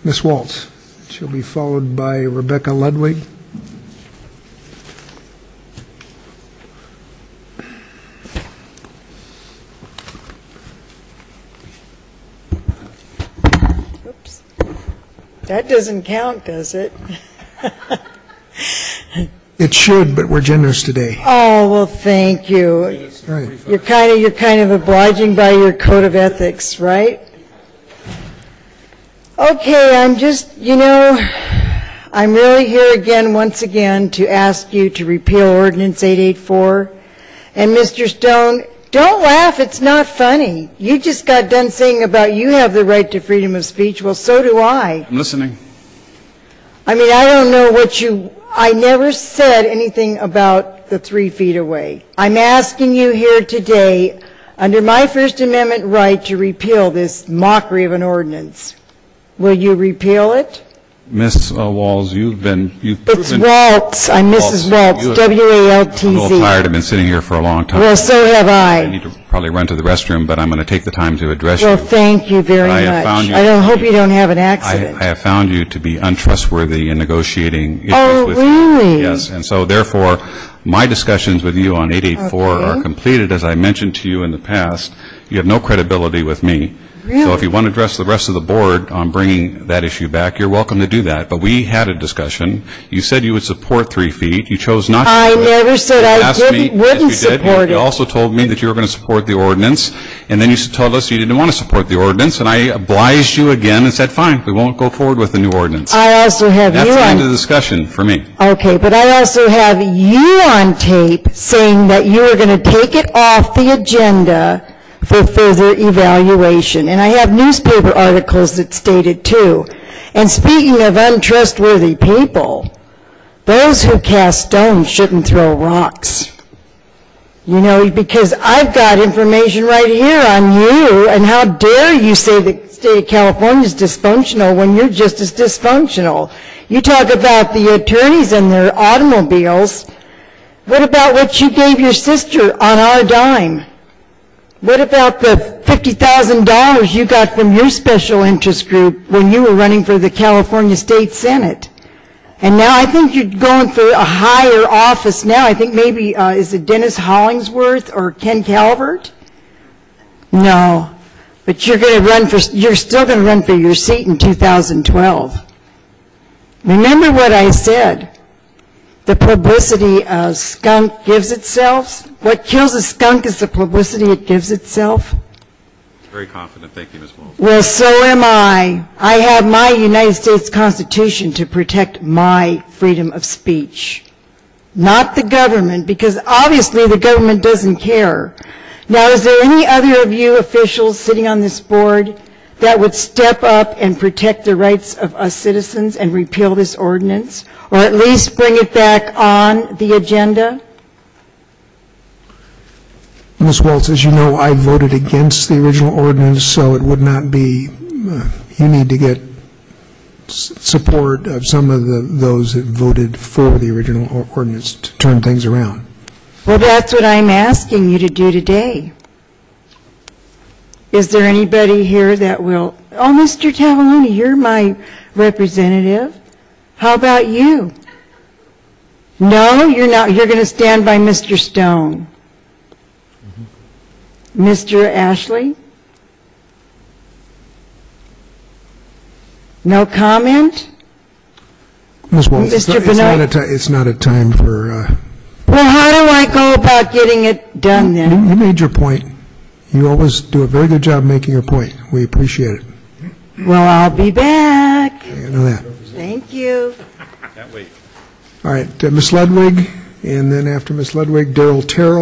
Ms. Waltz. She'll be followed by Rebecca Ludwig. Oops. That doesn't count, does it? It should, but we're generous today. Oh, well, thank you. Right. You're kind of obliging by your code of ethics, right? Okay, I'm just, I'm really here again, once again, to ask you to repeal Ordinance 884. And Mr. Stone, don't laugh, it's not funny. You just got done saying about you have the right to freedom of speech. Well, so do I. I'm listening. I mean, I don't know what I never said anything about the 3 feet away. I'm asking you here today, under my First Amendment right, to repeal this mockery of an ordinance. Will you repeal it? Miss Walls, you've proven... It's Waltz. I'm Mrs. Waltz, W-A-L-T-Z. I'm a little tired. I've been sitting here for a long time. Well, so have I. I need to probably run to the restroom, but I'm going to take the time to address you. Well, thank you very much. I hope you don't have an accident. I have found you to be untrustworthy in negotiating issues with me. Oh, really? Yes, and so therefore, my discussions with you on 884 are completed. As I mentioned to you in the past, you have no credibility with me. Really? So if you want to address the rest of the board on bringing that issue back, you're welcome to do that. But we had a discussion. You said you would support 3 feet. You chose not to. I never said I wouldn't support it. You also told me that you were going to support the ordinance, and then you told us you didn't want to support the ordinance, and I obliged you again and said, fine, we won't go forward with the new ordinance. I also have That's the end of the discussion for me. Okay, but I also have you on tape saying that you were going to take it off the agenda for further evaluation. And I have newspaper articles that state it too. And speaking of untrustworthy people, those who cast stones shouldn't throw rocks. Because I've got information right here on you, and how dare you say the state of California is dysfunctional when you're just as dysfunctional. You talk about the attorneys and their automobiles. What about what you gave your sister on our dime? What about the $50,000 you got from your special interest group when you were running for the California State Senate? And now I think you're going for a higher office now. I think maybe, is it Dennis Hollingsworth or Ken Calvert? No. But you're still going to run for your seat in 2012. Remember what I said. The publicity a skunk gives itself. What kills a skunk is the publicity it gives itself. Very confident. Thank you, Ms. Waltz. Well, so am I. I have my United States Constitution to protect my freedom of speech, not the government, because obviously the government doesn't care. Now, is there any other of you officials sitting on this board that would step up and protect the rights of us citizens and repeal this ordinance, or at least bring it back on the agenda? Ms. Waltz, as you know, I voted against the original ordinance, so it would not be, you need to get support of some of those that voted for the original ordinance to turn things around. Well, that's what I'm asking you to do today. Is there anybody here that will, oh, Mr. Tavalloni, you're my representative. How about you? No, you're not. You're going to stand by Mr. Stone. Mr. Ashley? No comment? Ms. Waltz, it's not a time for... Well, how do I go about getting it done then? You made your point. You always do a very good job making your point. We appreciate it. Well, I'll be back. I know that. Thank you. Can't wait. All right, Ms. Ludwig, and then after Ms. Ludwig, Darrell Terrell.